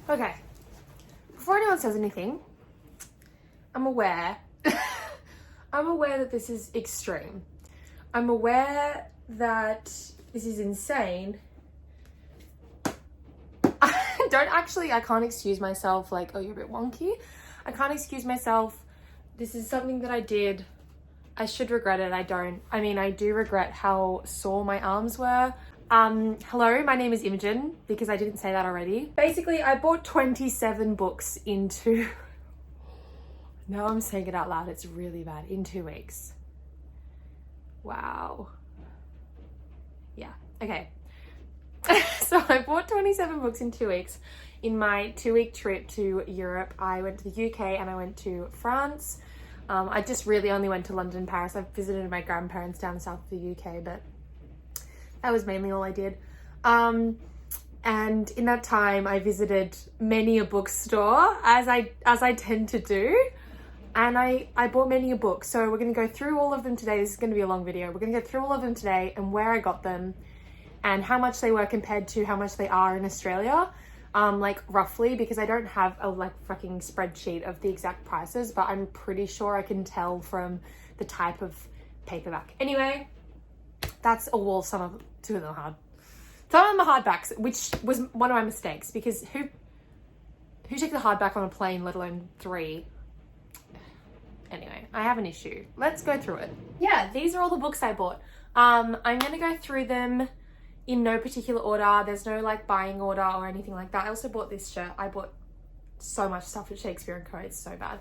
Okay, before anyone says anything, I'm aware that this is extreme. I'm aware that this is insane. I can't excuse myself like, oh, you're a bit wonky. I can't excuse myself. This is something that I did. I should regret it. I don't. I mean, I do regret how sore my arms were. Hello, my name is Imogen, because I didn't say that already. Basically, I bought 27 books into... Now I'm saying it out loud, it's really bad. In 2 weeks. Wow. Yeah, okay. So I bought 27 books in 2 weeks. In my 2-week trip to Europe, I went to the UK and I went to France. I just really only went to London and Paris. I visited my grandparents down south of the UK, but that was mainly all I did. And in that time, I visited many a bookstore, as I tend to do. And I bought many a book. So we're going to go through all of them today. This is going to be a long video. We're going to go through all of them today and where I got them and how much they were compared to how much they are in Australia. Like roughly, because I don't have a like fucking spreadsheet of the exact prices, but I'm pretty sure I can tell from the type of paperback. Anyway, that's a wall. Two of them are hard. Some of them are hardbacks, which was one of my mistakes, because who takes a hardback on a plane, let alone 3? Anyway, I have an issue. Let's go through it. Yeah, these are all the books I bought. I'm gonna go through them in no particular order. There's no like buying order or anything like that. I also bought this shirt. I bought so much stuff at Shakespeare & Co. It's so bad.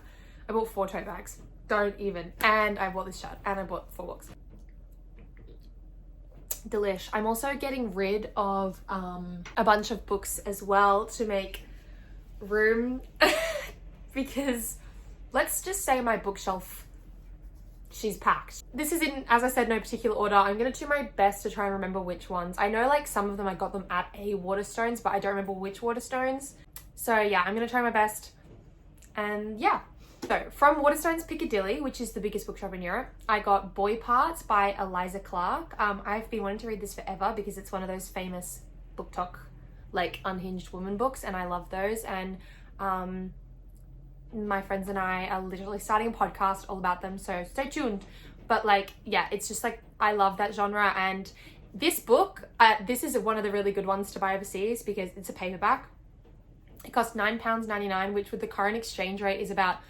I bought 4 tote bags. Don't even. And I bought this shirt and I bought 4 books. Delish. I'm also getting rid of a bunch of books as well to make room because let's just say my bookshelf, she's packed. This is in, as I said, no particular order. I'm going to do my best to try and remember which ones. I know like some of them I got them at a Waterstones, but I don't remember which Waterstones. So yeah, I'm going to try my best. And yeah. So from Waterstones Piccadilly, which is the biggest bookshop in Europe, I got Boy Parts by Eliza Clark. I've been wanting to read this forever because it's one of those famous book talk, like unhinged woman books, and I love those. And my friends and I are literally starting a podcast all about them, so stay tuned. But like, yeah, it's just like, I love that genre. And this book, this is one of the really good ones to buy overseas because it's a paperback. It cost £9.99, which with the current exchange rate is about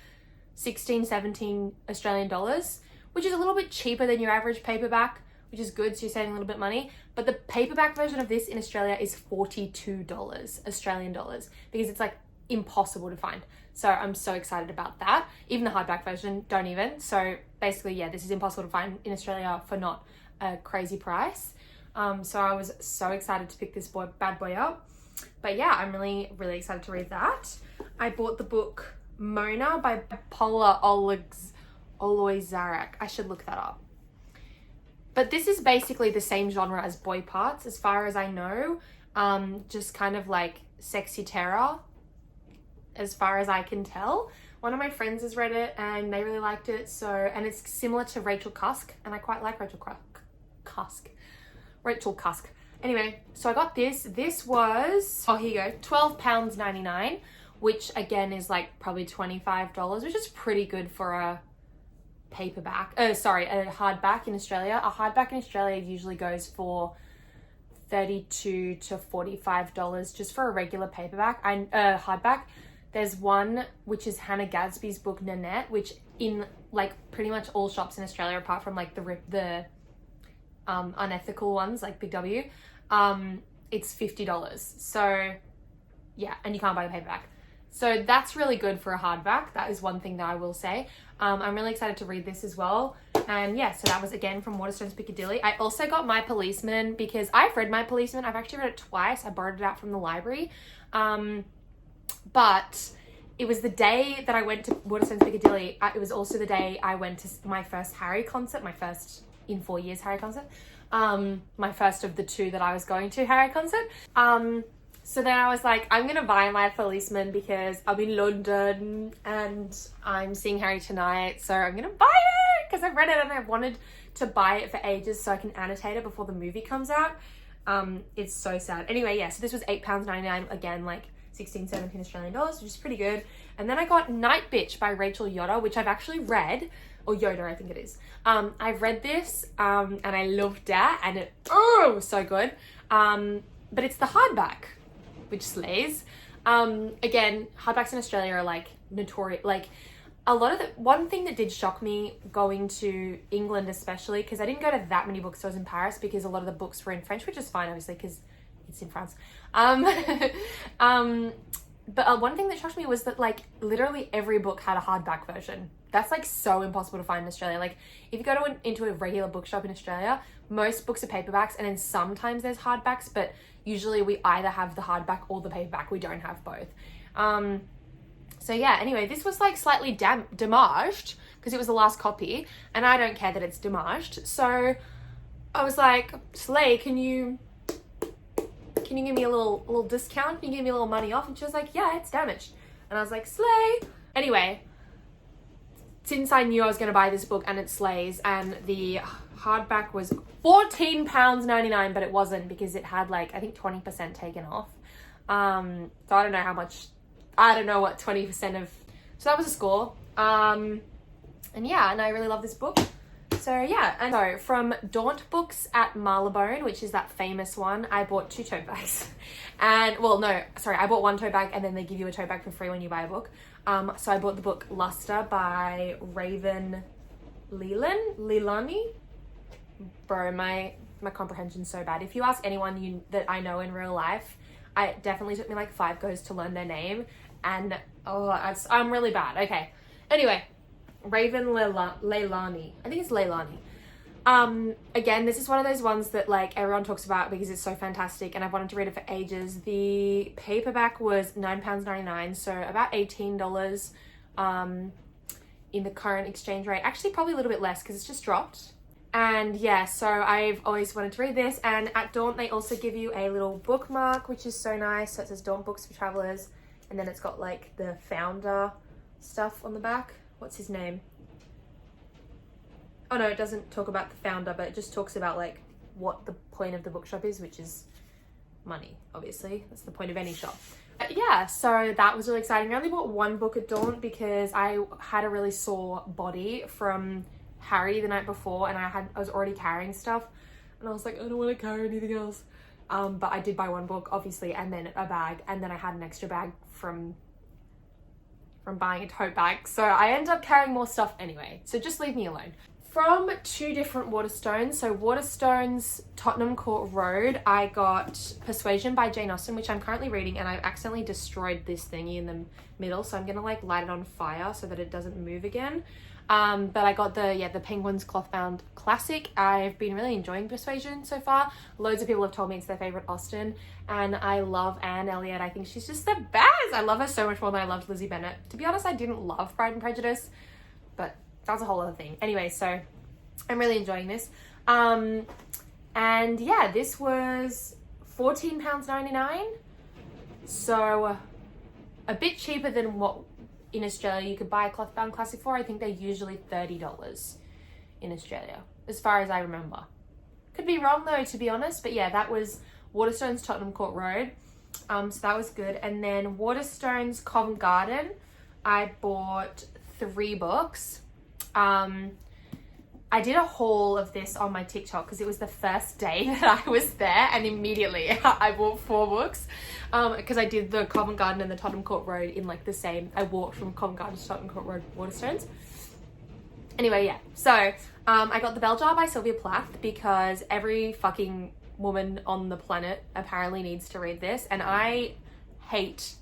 17 Australian dollars, which is a little bit cheaper than your average paperback, which is good, so you're saving a little bit of money. But the paperback version of this in Australia is $42 Australian dollars, because it's like impossible to find. So I'm so excited about that. Even the hardback version, don't even. So basically, yeah, this is impossible to find in Australia for not a crazy price. So I was so excited to pick this bad boy up. But yeah, I'm really, really excited to read that. I bought the book Mona by Paula Oloizarek. I should look that up. But this is basically the same genre as Boy Parts, as far as I know. Just kind of like sexy terror, as far as I can tell. One of my friends has read it and they really liked it. So, and it's similar to Rachel Cusk, and I quite like Rachel Cusk. Anyway, so I got this. This was, oh, here you go, £12.99, which again is like probably $25, which is pretty good for a paperback. A hardback in Australia. A hardback in Australia usually goes for $32 to $45 just for a regular paperback. Hardback. There's one which is Hannah Gadsby's book Nanette, which in like pretty much all shops in Australia, apart from like the unethical ones like Big W, it's $50. So yeah, and you can't buy the paperback. So that's really good for a hardback. That is one thing that I will say. I'm really excited to read this as well. And yeah, so that was again from Waterstones Piccadilly. I also got My Policeman because I've read My Policeman. I've actually read it twice. I borrowed it out from the library. But it was the day that I went to Waterstones Piccadilly. It was also the day I went to my first Harry concert, my first in 4 years Harry concert. My first of the 2 that I was going to Harry concert. So then I was like, I'm going to buy My Policeman because I'm in London and I'm seeing Harry tonight. So I'm going to buy it because I've read it and I've wanted to buy it for ages so I can annotate it before the movie comes out. It's so sad. Anyway, yeah, so this was £8.99. Again, like 16, 17 Australian dollars, which is pretty good. And then I got Night Bitch by Rachel Yoder, which I've actually read, or Yoder, I think it is. I've read this, and I loved that, and it, oh, so good. But it's the hardback, which slays. Again, hardbacks in Australia are like notorious, like a lot of the, one thing that did shock me going to England especially, because I didn't go to that many bookstores in Paris because a lot of the books were in French, which is fine obviously because it's in France. But one thing that shocked me was that like literally every book had a hardback version. That's like so impossible to find in Australia. Like if you go to into a regular bookshop in Australia, most books are paperbacks, and then sometimes there's hardbacks, but usually we either have the hardback or the paperback. We don't have both. So yeah, anyway, this was like slightly damaged because it was the last copy, and I don't care that it's damaged. So I was like, Slay, can you give me a little discount? Can you give me a little money off? And she was like, yeah, it's damaged. And I was like, Slay. Anyway, since I knew I was going to buy this book and it slays, and the hardback was £14.99, but it wasn't because it had like, I think 20% taken off. So I don't know how much, I don't know what 20% of, so that was a score. And yeah, and I really love this book. So yeah, and so from Daunt Books at Marylebone, which is that famous one, I bought 2 tote bags. And, well, no, sorry, I bought 1 tote bag and then they give you a tote bag for free when you buy a book. So I bought the book Luster by Raven Leilani. Bro, my comprehension's so bad. If you ask anyone that I know in real life, it definitely took me like 5 goes to learn their name. And, oh, I'm really bad. Okay. Anyway. Raven Leilani. I think it's Leilani. Again, this is one of those ones that like everyone talks about because it's so fantastic and I've wanted to read it for ages. The paperback was £9.99, so about $18 in the current exchange rate. Actually, probably a little bit less because it's just dropped. And yeah, so I've always wanted to read this, and at Daunt they also give you a little bookmark, which is so nice. So it says Daunt Books for Travelers, and then it's got like the founder stuff on the back. What's his name? Oh no, it doesn't talk about the founder, but it just talks about like what the point of the bookshop is, which is money, obviously. That's the point of any shop. But yeah, so that was really exciting. I only bought 1 book at Daunt because I had a really sore body from Harry the night before, and I was already carrying stuff, and I was like, I don't want to carry anything else. But I did buy 1 book, obviously, and then a bag, and then I had an extra bag from buying a tote bag, so I ended up carrying more stuff anyway, so just leave me alone. From 2 different Waterstones, so Waterstones Tottenham Court Road, I got Persuasion by Jane Austen, which I'm currently reading, and I've accidentally destroyed this thingy in the middle, so I'm gonna like light it on fire so that it doesn't move again. But I got the Penguins Clothbound Classic. I've been really enjoying Persuasion so far. Loads of people have told me it's their favorite Austen, and I love Anne Elliot. I think she's just the best. I love her so much more than I loved Lizzie Bennet. To be honest, I didn't love Pride and Prejudice, but that's a whole other thing. Anyway, so I'm really enjoying this. And yeah, this was £14.99, so a bit cheaper than what in Australia you could buy a Clothbound Classic for. I think they're usually $30 in Australia, as far as I remember. Could be wrong though, to be honest, but yeah, that was Waterstones Tottenham Court Road. So that was good. And then Waterstones Covent Garden, I bought 3 books. I did a haul of this on my TikTok because it was the first day that I was there, and immediately I bought 4 books because I did the Covent Garden and the Tottenham Court Road in like the same, I walked from Covent Garden to Tottenham Court Road Waterstones. Anyway, yeah, so I got The Bell Jar by Sylvia Plath because every fucking woman on the planet apparently needs to read this, and I hate,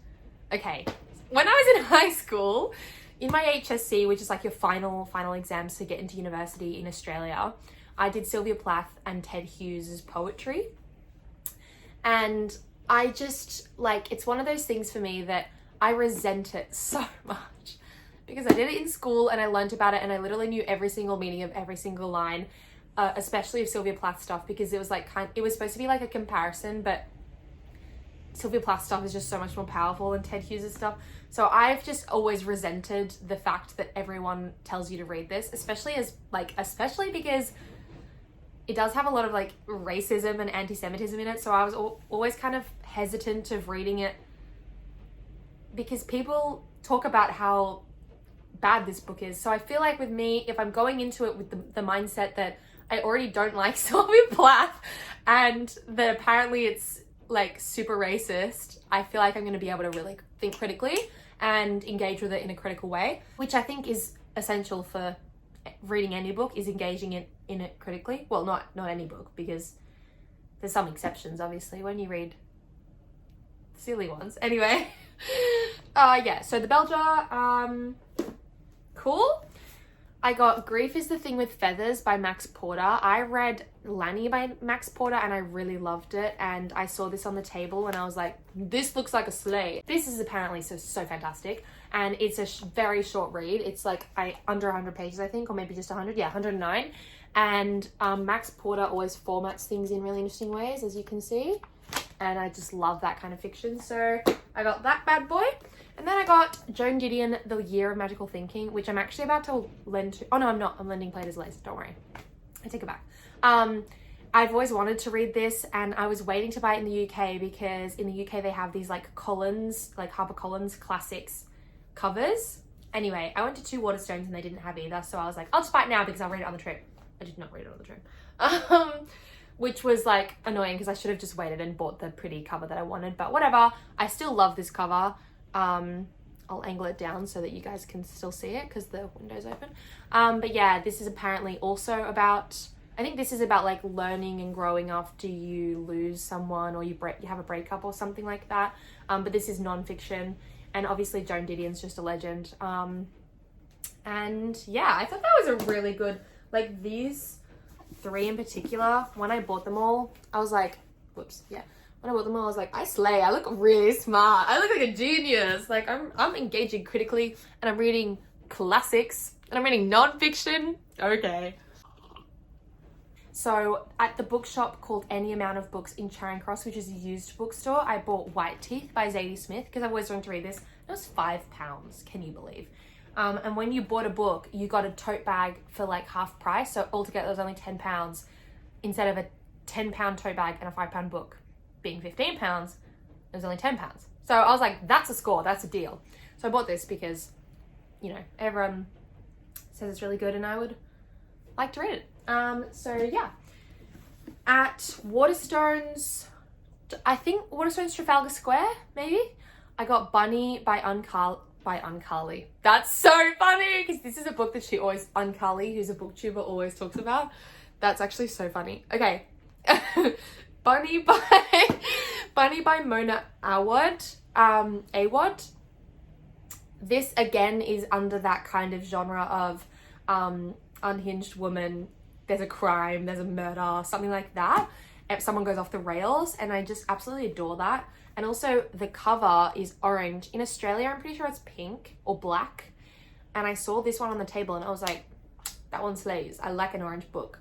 okay, when I was in high school, in my HSC, which is like your final exams to get into university in Australia, I did Sylvia Plath and Ted Hughes' poetry. And I just, like, it's one of those things for me that I resent it so much because I did it in school and I learned about it and I literally knew every single meaning of every single line, especially of Sylvia Plath stuff, because it was like it was supposed to be like a comparison, but Sylvia Plath stuff is just so much more powerful than Ted Hughes' stuff. So I've just always resented the fact that everyone tells you to read this, especially because it does have a lot of like racism and anti-Semitism in it. So I was always kind of hesitant of reading it because people talk about how bad this book is. So I feel like with me, if I'm going into it with the mindset that I already don't like Sylvia Plath and that apparently it's like super racist, I feel like I'm going to be able to really think critically and engage with it in a critical way, which I think is essential for reading any book, is engaging in it critically. Well, not any book, because there's some exceptions obviously when you read silly ones. Anyway, yeah, so the bell jar, cool. I got Grief is the Thing with Feathers by Max Porter. I read Lanny by Max Porter and I really loved it, and I saw this on the table and I was like, this looks like a sleigh. This is apparently so fantastic, and it's a very short read. It's like under 100 pages I think, or maybe just 100. Yeah, 109. And Max Porter always formats things in really interesting ways, as you can see, and I just love that kind of fiction. So I got that bad boy. And then I got Joan Didion, The Year of Magical Thinking, which I'm actually about to lend to... Oh, no, I'm not. I'm lending Play Doh's Lace. Don't worry. I take it back. I've always wanted to read this, and I was waiting to buy it in the UK because in the UK they have these like Collins, like HarperCollins classics covers. Anyway, I went to 2 Waterstones and they didn't have either, so I was like, I'll just buy it now because I'll read it on the trip. I did not read it on the trip. Which was like annoying because I should have just waited and bought the pretty cover that I wanted, but whatever. I still love this cover. I'll angle it down so that you guys can still see it because the window's open. But yeah, this is apparently also about, I think this is about like learning and growing after you lose someone or you have a breakup or something like that. But this is non-fiction, and obviously Joan Didion's just a legend. And yeah, I thought that was a really good, like these 3 in particular, when I bought them all, I was like, whoops, yeah. When I bought them all, I was like, I slay. I look really smart. I look like a genius. Like I'm engaging critically, and I'm reading classics, and I'm reading non-fiction. Okay. So at the bookshop called Any Amount of Books in Charing Cross, which is a used bookstore, I bought White Teeth by Zadie Smith because I've always wanted to read this. It was £5. Can you believe? And when you bought a book, you got a tote bag for like half price. So altogether, it was only £10 instead of a £10 tote bag and a £5 book being £15. It was only £10. So I was like, that's a score. That's a deal. So I bought this because, you know, everyone says it's really good and I would like to read it. So yeah, at Waterstones, I think Waterstones Trafalgar Square, maybe, I got Bunny by Uncarly. That's so funny because this is a book that Uncarly, who's a booktuber, always talks about. That's actually so funny. Okay. Bunny by Mona Awad. This again is under that kind of genre of unhinged woman. There's a crime, there's a murder, something like that. If someone goes off the rails, and I just absolutely adore that. And also the cover is orange. In Australia, I'm pretty sure it's pink or black. And I saw this one on the table and I was like, that one slays. I like an orange book.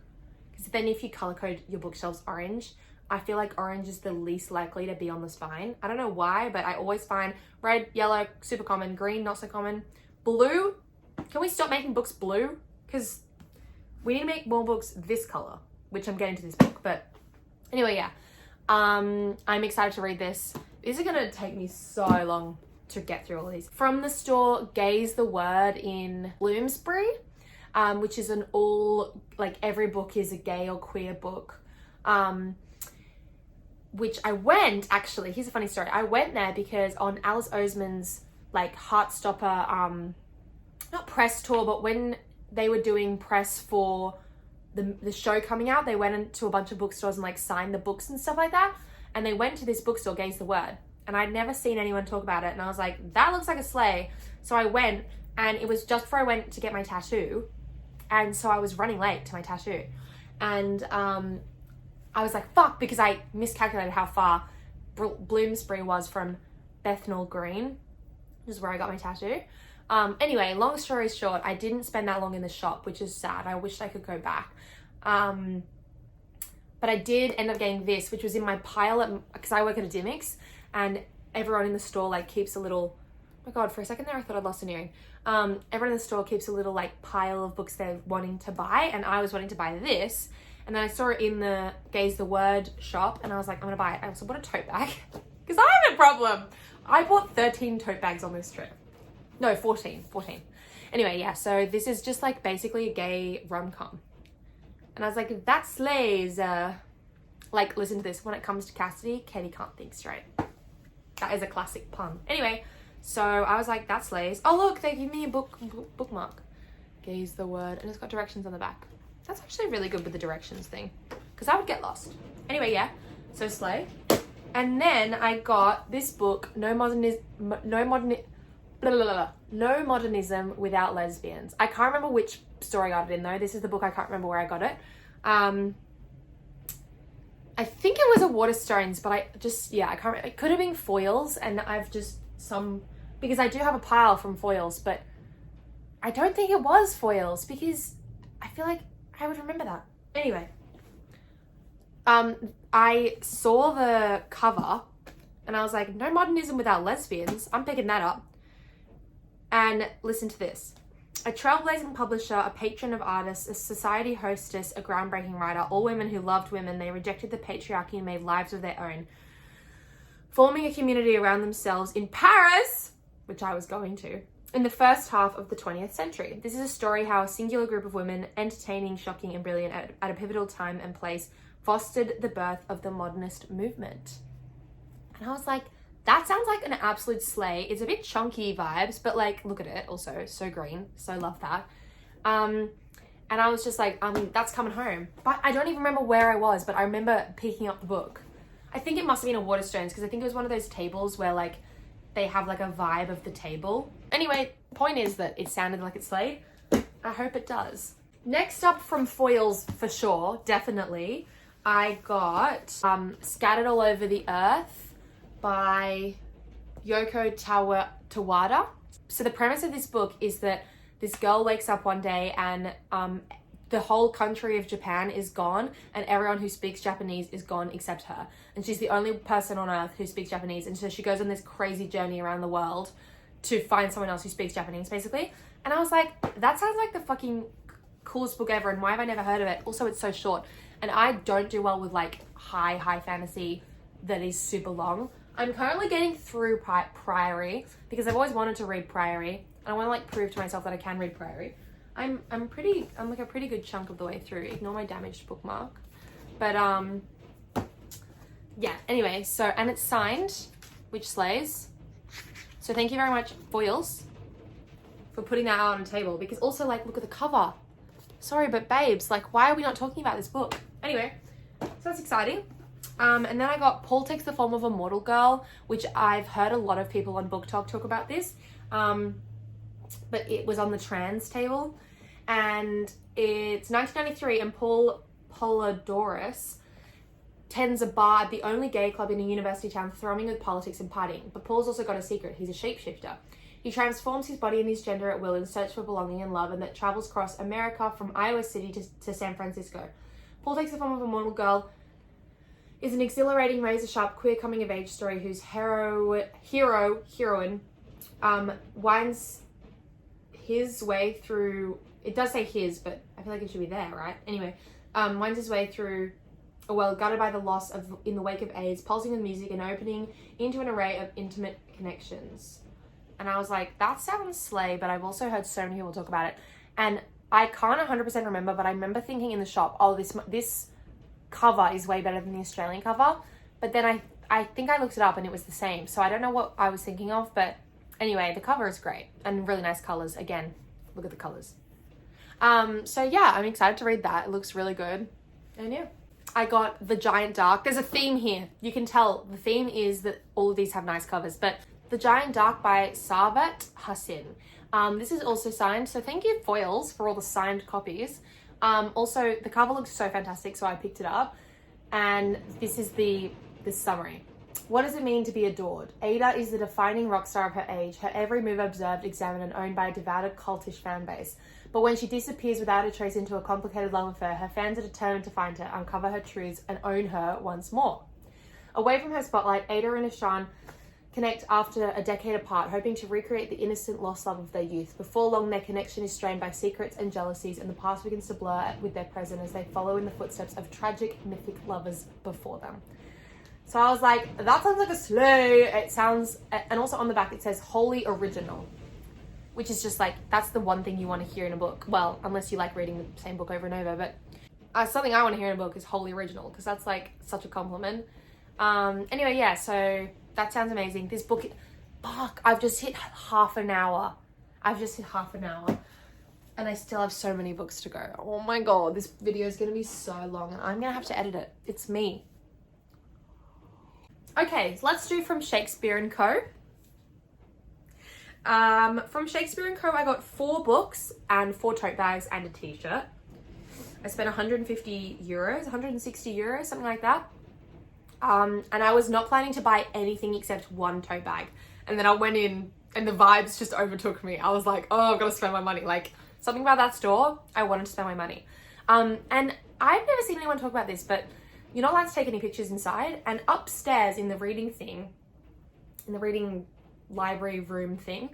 Because then if you color code your bookshelves orange, I feel like orange is the least likely to be on the spine. I don't know why, but I always find red, yellow, super common, green, not so common. Blue, can we stop making books blue? Because we need to make more books this color, which I'm getting to this book. But anyway, yeah. I'm excited to read this. This is gonna take me so long to get through all of these. From the store Gay's the Word in Bloomsbury, which is an all, like every book is a gay or queer book. Which I went, actually, here's a funny story. I went there because on Alice Oseman's like Heartstopper, not press tour, but when they were doing press for the show coming out, they went into a bunch of bookstores and like signed the books and stuff like that. And they went to this bookstore, Gay's the Word. And I'd never seen anyone talk about it. And I was like, that looks like a sleigh. So I went, and it was just before I went to get my tattoo. And so I was running late to my tattoo. And I was like, fuck, because I miscalculated how far Bloomsbury was from Bethnal Green, which is where I got my tattoo. Anyway, long story short, I didn't spend that long in the shop, which is sad. I wished I could go back. But I did end up getting this, which was in my pile because I work at a Dimmicks, and everyone in the store like keeps a little, oh my God, for a second there I thought I'd lost an earring. Everyone in the store keeps a little like pile of books they're wanting to buy, and I was wanting to buy this. And then I saw it in the Gay's the Word shop, and I was like, I'm gonna buy it. I also bought a tote bag. because I have a problem. I bought 13 tote bags on this trip. No, 14. Anyway, yeah, so this is just like basically a gay rom-com. And I was like, that slays. Like, listen to this. When it comes to Cassidy, Katie can't think straight. That is a classic pun. Anyway, so I was like, that slays. Oh, look, they give me a bookmark. Gay's the word. And it's got directions on the back. That's actually really good with the directions thing, because I would get lost. Anyway, yeah, so slay. And then I got this book, No Modernism Without Lesbians. I can't remember which store I got it in though. This is the book, I can't remember where I got it. I think it was a Waterstones, but I can't remember. It could have been Foyles, and I've just because I do have a pile from Foyles, but I don't think it was Foyles, because I feel like I would remember that. Anyway, I saw the cover and I was like, No Modernism Without Lesbians. I'm picking that up. And listen to this. A trailblazing publisher, a patron of artists, a society hostess, a groundbreaking writer, all women who loved women, they rejected the patriarchy and made lives of their own, forming a community around themselves in Paris, which I was going to, in the first half of the 20th century. This is a story how a singular group of women, entertaining, shocking, and brilliant at a pivotal time and place, fostered the birth of the modernist movement. And I was like, that sounds like an absolute slay. It's a bit chunky vibes, but like, look at it. Also, so green. So love that. And I was just like, that's coming home. But I don't even remember where I was, but I remember picking up the book. I think it must have been a Waterstones, because I think it was one of those tables where like they have like a vibe of the table. Anyway, point is that it sounded like it slayed. I hope it does. Next up from Foyles, for sure, definitely, I got Scattered All Over the Earth by Yoko Tawada. So the premise of this book is that this girl wakes up one day and the whole country of Japan is gone, and everyone who speaks Japanese is gone except her. And she's the only person on earth who speaks Japanese. And so she goes on this crazy journey around the world to find someone else who speaks Japanese, basically. And I was like, that sounds like the fucking coolest book ever, and why have I never heard of it? Also, it's so short. And I don't do well with like high fantasy that is super long. I'm currently getting through Priory because I've always wanted to read Priory. And I want to like prove to myself that I can read Priory. I'm like a pretty good chunk of the way through. Ignore my damaged bookmark. But yeah, anyway, so, and it's signed, which slays. So thank you very much, Foyles, for putting that out on the table, because also like, look at the cover. Sorry, but babes, like, why are we not talking about this book? Anyway, so that's exciting. And then I got Paul Takes the Form of a Mortal Girl, which I've heard a lot of people on Book Talk talk about this. But it was on the trans table, and it's 1993, and Paul Polydorus tends a bar at the only gay club in a university town, thrumming with politics and partying. But Paul's also got a secret. He's a shapeshifter. He transforms his body and his gender at will in search for belonging and love, and that travels across America from Iowa City to San Francisco. Paul Takes the Form of a Mortal Girl is an exhilarating, razor-sharp, queer coming-of-age story whose heroine winds his way through... It does say his, but I feel like it should be there, right? Anyway, winds his way through a world gutted by the loss of in the wake of AIDS, pulsing with music and opening into an array of intimate connections. And I was like, that sounds slay, but I've also heard so many people talk about it. And I can't 100% remember, but I remember thinking in the shop, oh, this cover is way better than the Australian cover. But then I think I looked it up and it was the same. So I don't know what I was thinking of, but anyway, the cover is great and really nice colors. Again, look at the colors. So yeah, I'm excited to read that. It looks really good. And yeah, I got The Giant Dark. There's a theme here. You can tell the theme is that all of these have nice covers, but The Giant Dark by Sarvat Hassin. This is also signed, so thank you Foyles for all the signed copies. Also, the cover looks so fantastic, so I picked it up. And this is the summary. What does it mean to be adored? Ada is the defining rock star of her age, her every move observed, examined, and owned by a devoted cultish fan base. But when she disappears without a trace into a complicated love affair, her fans are determined to find her, uncover her truths, and own her once more. Away from her spotlight, Ada and Ashan connect after a decade apart, hoping to recreate the innocent lost love of their youth. Before long, their connection is strained by secrets and jealousies, and the past begins to blur with their present as they follow in the footsteps of tragic, mythic lovers before them. So I was like, that sounds like a sleigh. It sounds, and also on the back it says wholly original, which is just like, that's the one thing you want to hear in a book. Well, unless you like reading the same book over and over, but something I want to hear in a book is wholly original, because that's like such a compliment. Anyway, yeah, so that sounds amazing. This book, fuck, I've just hit half an hour. And I still have so many books to go. Oh my God, this video is going to be so long and I'm going to have to edit it. It's me. Okay, so let's do from Shakespeare & Co. From Shakespeare & Co. I got 4 books and 4 tote bags and a t-shirt. I spent 150 euros, 160 euros, something like that. And I was not planning to buy anything except 1 tote bag. And then I went in and the vibes just overtook me. I was like, oh, I've got to spend my money. Like, something about that store, I wanted to spend my money. And I've never seen anyone talk about this, but you're not allowed to take any pictures inside. And upstairs in the reading thing, in the reading library room thing,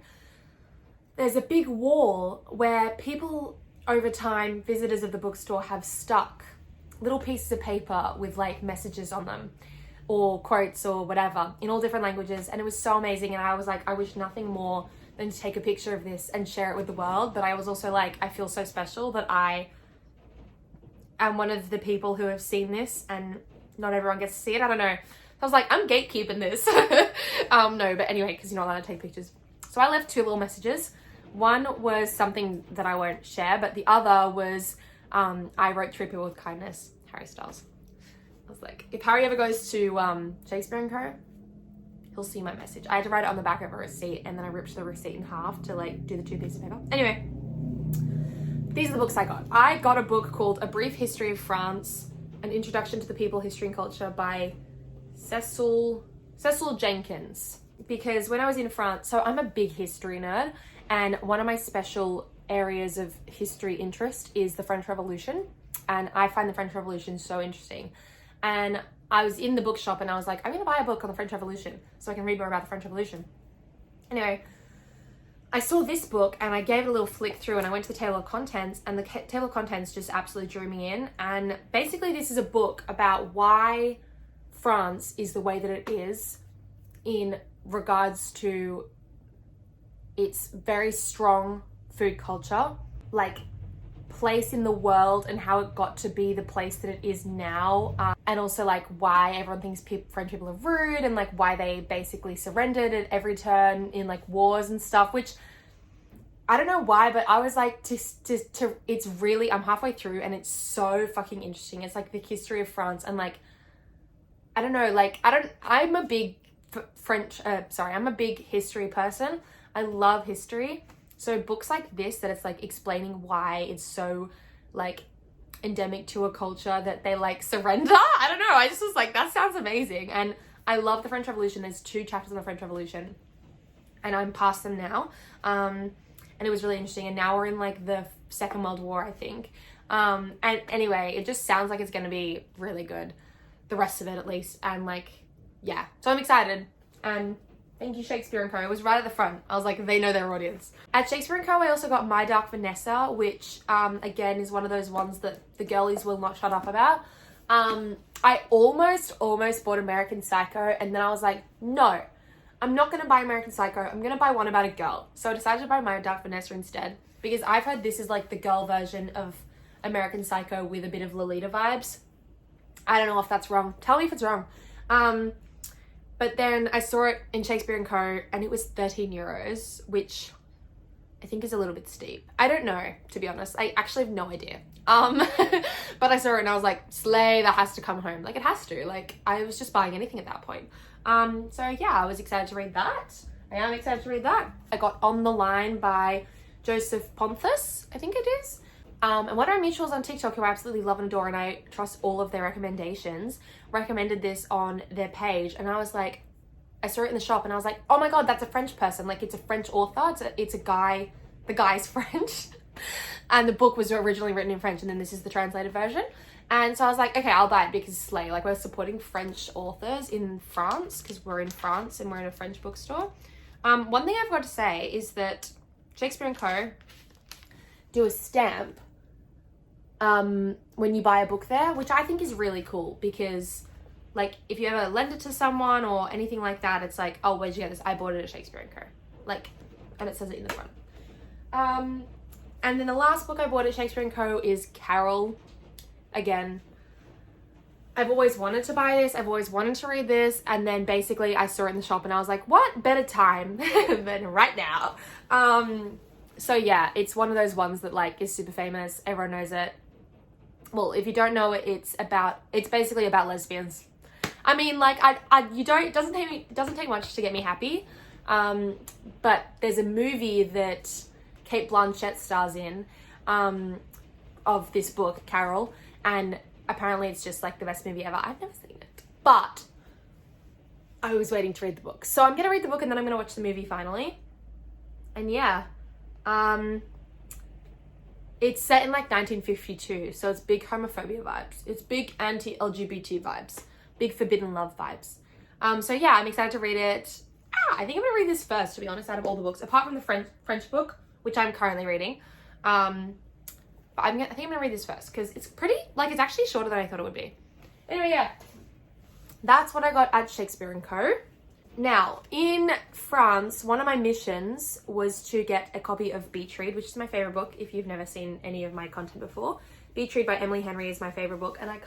there's a big wall where people over time, visitors of the bookstore, have stuck little pieces of paper with like messages on them or quotes or whatever in all different languages. And it was so amazing. And I was like, I wish nothing more than to take a picture of this and share it with the world. But I was also like, I feel so special that I am one of the people who have seen this and not everyone gets to see it. I don't know. I was like, I'm gatekeeping this. No, but anyway, because you're not allowed to take pictures. So I left 2 little messages. One was something that I won't share, but the other was, I wrote treat people with kindness, Harry Styles. I was like, if Harry ever goes to Shakespeare & Co., he'll see my message. I had to write it on the back of a receipt, and then I ripped the receipt in half to like do the 2 pieces of paper. Anyway, these are the books I got. I got a book called A Brief History of France, An Introduction to the People, History and Culture by Cecil Jenkins. Because when I was in France, so I'm a big history nerd, and one of my special areas of history interest is the French Revolution. And I find the French Revolution so interesting. And I was in the bookshop and I was like, I'm going to buy a book on the French Revolution so I can read more about the French Revolution. Anyway, I saw this book and I gave it a little flick through and I went to the table of contents, and the table of contents just absolutely drew me in. And basically this is a book about why France is the way that it is in regards to its very strong food culture, like place in the world and how it got to be the place that it is now, and also like why everyone thinks French people are rude, and like why they basically surrendered at every turn in like wars and stuff, which I don't know why, but I was like, it's really, I'm halfway through and it's so fucking interesting. It's like the history of France, and like, I don't know, like, I'm a big I'm a big history person. I love history. So books like this, that it's like explaining why it's so like endemic to a culture that they like surrender. I don't know. I just was like, that sounds amazing. And I love the French Revolution. There's 2 chapters on the French Revolution and I'm past them now. And it was really interesting. And now we're in like the Second World War, I think. And anyway, it just sounds like it's going to be really good. The rest of it, at least. And like, yeah. So I'm excited. And thank you, Shakespeare & Co. It was right at the front. I was like, they know their audience. At Shakespeare & Co. I also got My Dark Vanessa, which again is one of those ones that the girlies will not shut up about. I almost bought American Psycho, and then I was like, no, I'm not going to buy American Psycho. I'm going to buy one about a girl. So I decided to buy My Dark Vanessa instead, because I've heard this is like the girl version of American Psycho with a bit of Lolita vibes. I don't know if that's wrong. Tell me if it's wrong. But then I saw it in Shakespeare & Co. and it was 13 euros, which I think is a little bit steep. I don't know, to be honest. I actually have no idea. But I saw it and I was like, slay, that has to come home. Like, it has to. Like, I was just buying anything at that point. So yeah, I was excited to read that. I am excited to read that. I got On the Line by Joseph Ponthus, I think it is. And one of our mutuals on TikTok who I absolutely love and adore, and I trust all of their recommendations, recommended this on their page. And I was like, I saw it in the shop and I was like, oh my God, that's a French person. Like, it's a French author. It's a guy, the guy's French. And the book was originally written in French, and then this is the translated version. And so I was like, okay, I'll buy it because slay. Like, we're supporting French authors in France because we're in France and we're in a French bookstore. One thing I've got to say is that Shakespeare & Co. do a stamp when you buy a book there, which I think is really cool because like if you ever lend it to someone or anything like that, it's like, oh, where'd you get this? I bought it at Shakespeare & Co. Like, and it says it in the front. And then the last book I bought at Shakespeare & Co. is Carol. Again, I've always wanted to buy this. I've always wanted to read this. And then basically I saw it in the shop and I was like, what better time than right now? So yeah, it's one of those ones that like is super famous. Everyone knows it. Well, if you don't know it, it's basically about lesbians. I mean, like, it doesn't take much to get me happy. But there's a movie that Kate Blanchett stars in, of this book, Carol, and apparently it's just like the best movie ever. I've never seen it, but I was waiting to read the book. So I'm gonna read the book and then I'm gonna watch the movie finally. And yeah, it's set in like 1952, so it's big homophobia vibes. It's big anti-LGBT vibes, big forbidden love vibes. So yeah, I'm excited to read it. I think I'm gonna read this first, to be honest, out of all the books, apart from the French book, which I'm currently reading. But I think I'm gonna read this first because it's pretty, like, it's actually shorter than I thought it would be. Anyway, yeah, that's what I got at Shakespeare & Co. Now, in France, one of my missions was to get a copy of Beach Read, which is my favorite book if you've never seen any of my content before. Beach Read by Emily Henry is my favorite book, and I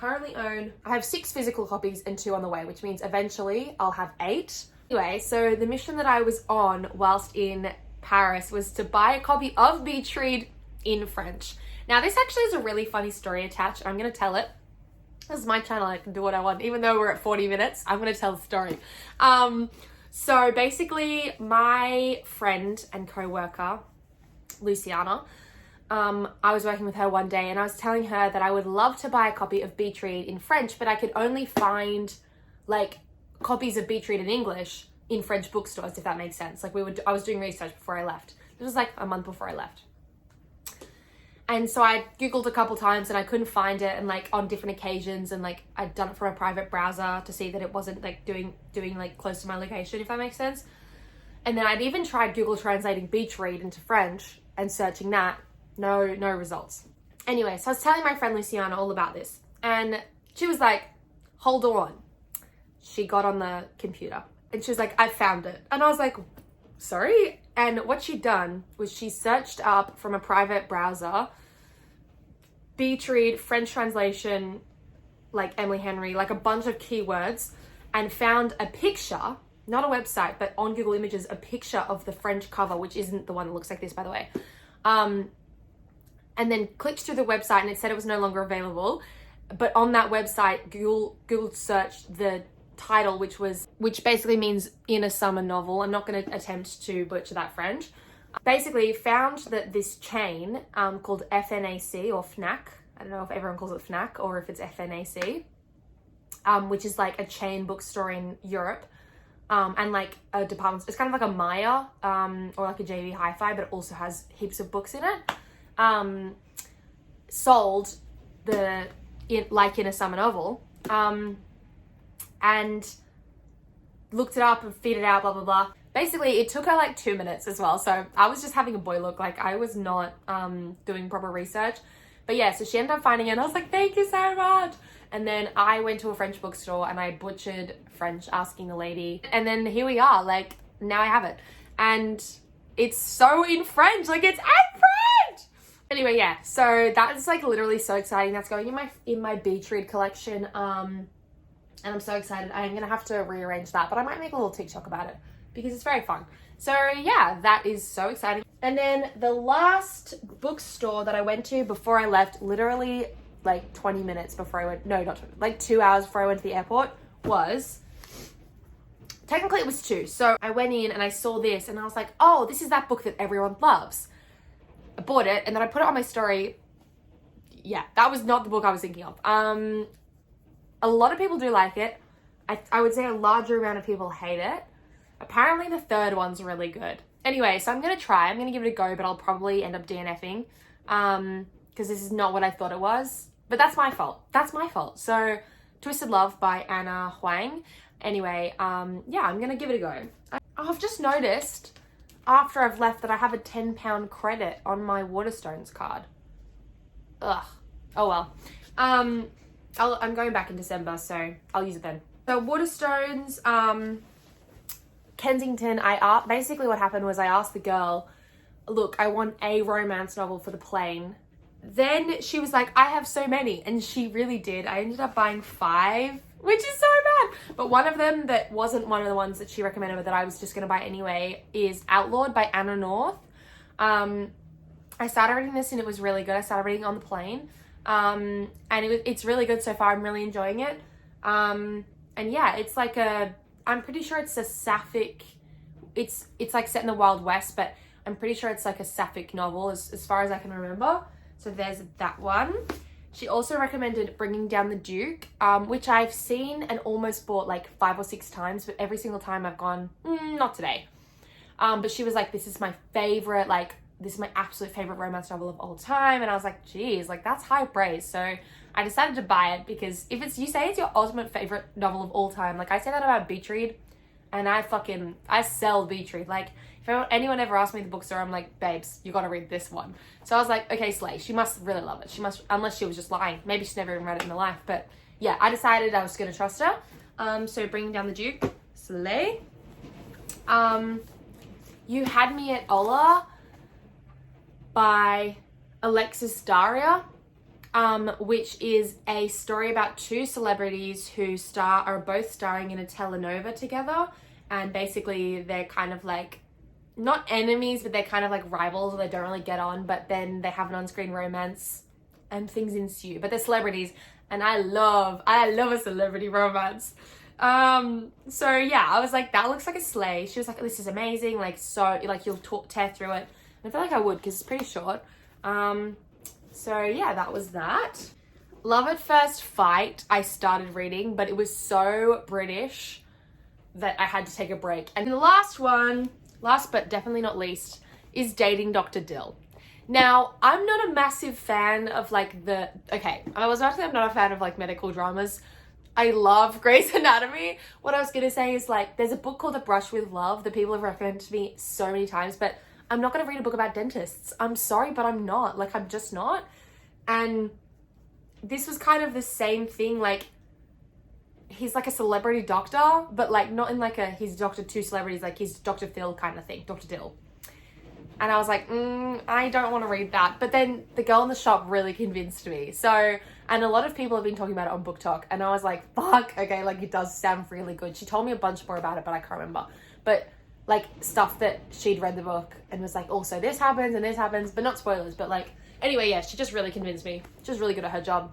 have 6 physical copies and 2 on the way, which means eventually I'll have 8. Anyway, so the mission that I was on whilst in Paris was to buy a copy of Beach Read in French. Now, this actually is a really funny story attached. I'm going to tell it. This is my channel. I can do what I want. Even though we're at 40 minutes, I'm going to tell the story. So basically, my friend and co-worker, Luciana, I was working with her one day and I was telling her that I would love to buy a copy of Beach Read in French, but I could only find like copies of Beach Read in English in French bookstores, if that makes sense. Like I was doing research before I left. This was like a month before I left. And so I Googled a couple times and I couldn't find it, and like on different occasions, and like I'd done it from a private browser to see that it wasn't like doing like close to my location, if that makes sense. And then I'd even tried Google translating Beach Read into French and searching that. No results. Anyway, so I was telling my friend Luciana all about this, and she was like, hold on. She got on the computer and she was like, I found it. And I was like, sorry? And what she'd done was she searched up from a private browser Beach Read, French translation, like Emily Henry, like a bunch of keywords, and found a picture, not a website, but on Google Images, a picture of the French cover, which isn't the one that looks like this, by the way. And then clicked through the website and it said it was no longer available. But on that website, Google searched the title, which basically means in a summer novel. I'm not going to attempt to butcher that French. Basically found that this chain called FNAC or FNAC, I don't know if everyone calls it FNAC or if it's FNAC, which is like a chain bookstore in Europe, and like a department, it's kind of like a Maya or like a JV Hi-Fi, but it also has heaps of books in it, sold in a summer novel, and looked it up and figured it out, blah, blah, blah. Basically, it took her like 2 minutes as well. So I was just having a boy look, like I was not doing proper research. But yeah, so she ended up finding it and I was like, thank you so much. And then I went to a French bookstore and I butchered French asking the lady. And then here we are, like now I have it. And it's so in French, like it's in French! Anyway, yeah, so that's like literally so exciting. That's going in my Beach Read collection. And I'm so excited. I'm gonna have to rearrange that, but I might make a little TikTok about it because it's very fun. So yeah, that is so exciting. And then the last bookstore that I went to before I left, literally like 20 minutes before I went, no, not 20, like 2 hours before I went to the airport, technically it was 2. So I went in and I saw this and I was like, oh, this is that book that everyone loves. I bought it and then I put it on my story. Yeah, that was not the book I was thinking of. A lot of people do like it. I would say a larger amount of people hate it. Apparently the third one's really good. Anyway, so I'm going to try. I'm going to give it a go, but I'll probably end up DNFing because this is not what I thought it was. But that's my fault. That's my fault. So Twisted Love by Anna Huang. Anyway, yeah, I'm going to give it a go. I've just noticed after I've left that I have a £10 credit on my Waterstones card. Ugh. Oh well. I'm going back in December, so I'll use it then. So Waterstones, Kensington, basically what happened was I asked the girl, look, I want a romance novel for the plane. Then she was like, I have so many, and she really did. I ended up buying 5, which is so bad. But one of them that wasn't one of the ones that she recommended, but that I was just going to buy anyway, is Outlawed by Anna North. I started reading this and it was really good. I started reading it on the plane, and it's really good so far. I'm really enjoying it. And yeah, it's like I'm pretty sure it's a sapphic, it's like set in the Wild West, but I'm pretty sure it's like a sapphic novel as far as I can remember. So there's that one. She also recommended Bringing Down the Duke, which I've seen and almost bought like 5 or 6 times, but every single time I've gone, not today. But she was like, this is my favorite, like, this is my absolute favorite romance novel of all time. And I was like, geez, like that's high praise. So I decided to buy it because if you say it's your ultimate favorite novel of all time, like I say that about Beach Read, and I sell Beach Read. Like if anyone ever asked me at the bookstore, I'm like, babes, you gotta read this one. So I was like, okay, slay. She must really love it. She must, unless she was just lying. Maybe she's never even read it in her life. But yeah, I decided I was gonna trust her. So Bringing Down the Duke, slay. You Had Me at Ola by Alexis Daria, which is a story about 2 celebrities who are both starring in a telenova together, and basically they're kind of like not enemies, but they're kind of like rivals, or they don't really get on, but then they have an on-screen romance and things ensue. But they're celebrities, and I love a celebrity romance. So yeah, I was like, that looks like a slay. She was like, this is amazing, like so like you'll tear through it. I feel like I would because it's pretty short. So yeah, that was that. Love at First Fight, I started reading, but it was so British that I had to take a break. And the last one, last but definitely not least, is Dating Dr. Dill. Now, I'm not a massive fan of like I was about to say I'm not a fan of like medical dramas. I love Grey's Anatomy. What I was gonna say is like, there's a book called A Brush with Love that people have recommended to me so many times, but I'm not going to read a book about dentists. I'm sorry, but I'm not. Like, I'm just not. And this was kind of the same thing. Like, he's like a celebrity doctor, but like not in like he's doctor 2 celebrities, like he's Dr. Phil kind of thing, Dr. Dill. And I was like, I don't want to read that. But then the girl in the shop really convinced me. So, and a lot of people have been talking about it on Book Talk. And I was like, fuck, okay, like it does sound really good. She told me a bunch more about it, but I can't remember. But like stuff that she'd read the book and was like, also this happens and this happens, but not spoilers. But like, anyway, yeah, she just really convinced me. She was really good at her job.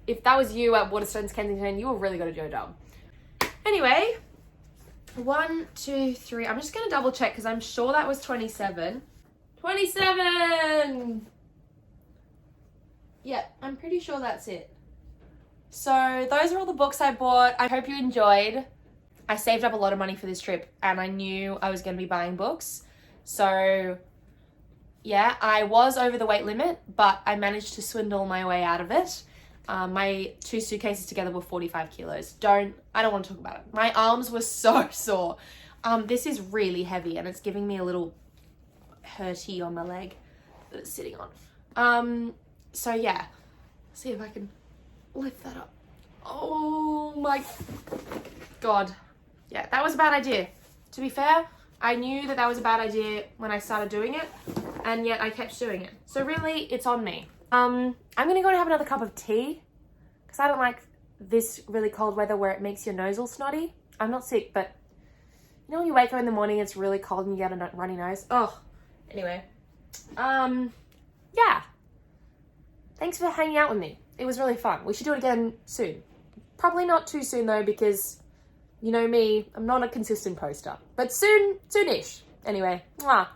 If that was you at Waterstones Kensington, you were really good at your job. Anyway, 1, 2, 3. I'm just going to double check because I'm sure that was 27. 27! Yeah, I'm pretty sure that's it. So those are all the books I bought. I hope you enjoyed. I saved up a lot of money for this trip and I knew I was going to be buying books. So yeah, I was over the weight limit, but I managed to swindle my way out of it. My 2 suitcases together were 45 kilos. I don't want to talk about it. My arms were so sore. This is really heavy and it's giving me a little hurty on my leg that it's sitting on. So yeah, see if I can lift that up. Oh my God. Yeah, that was a bad idea. To be fair, I knew that was a bad idea when I started doing it, and yet I kept doing it. So really, it's on me. I'm gonna go and have another cup of tea, because I don't like this really cold weather where it makes your nose all snotty. I'm not sick, but you know when you wake up in the morning, it's really cold and you get a runny nose? Oh, anyway. Yeah. Thanks for hanging out with me. It was really fun. We should do it again soon. Probably not too soon though, because you know me, I'm not a consistent poster. But soon-ish. Anyway, mwah.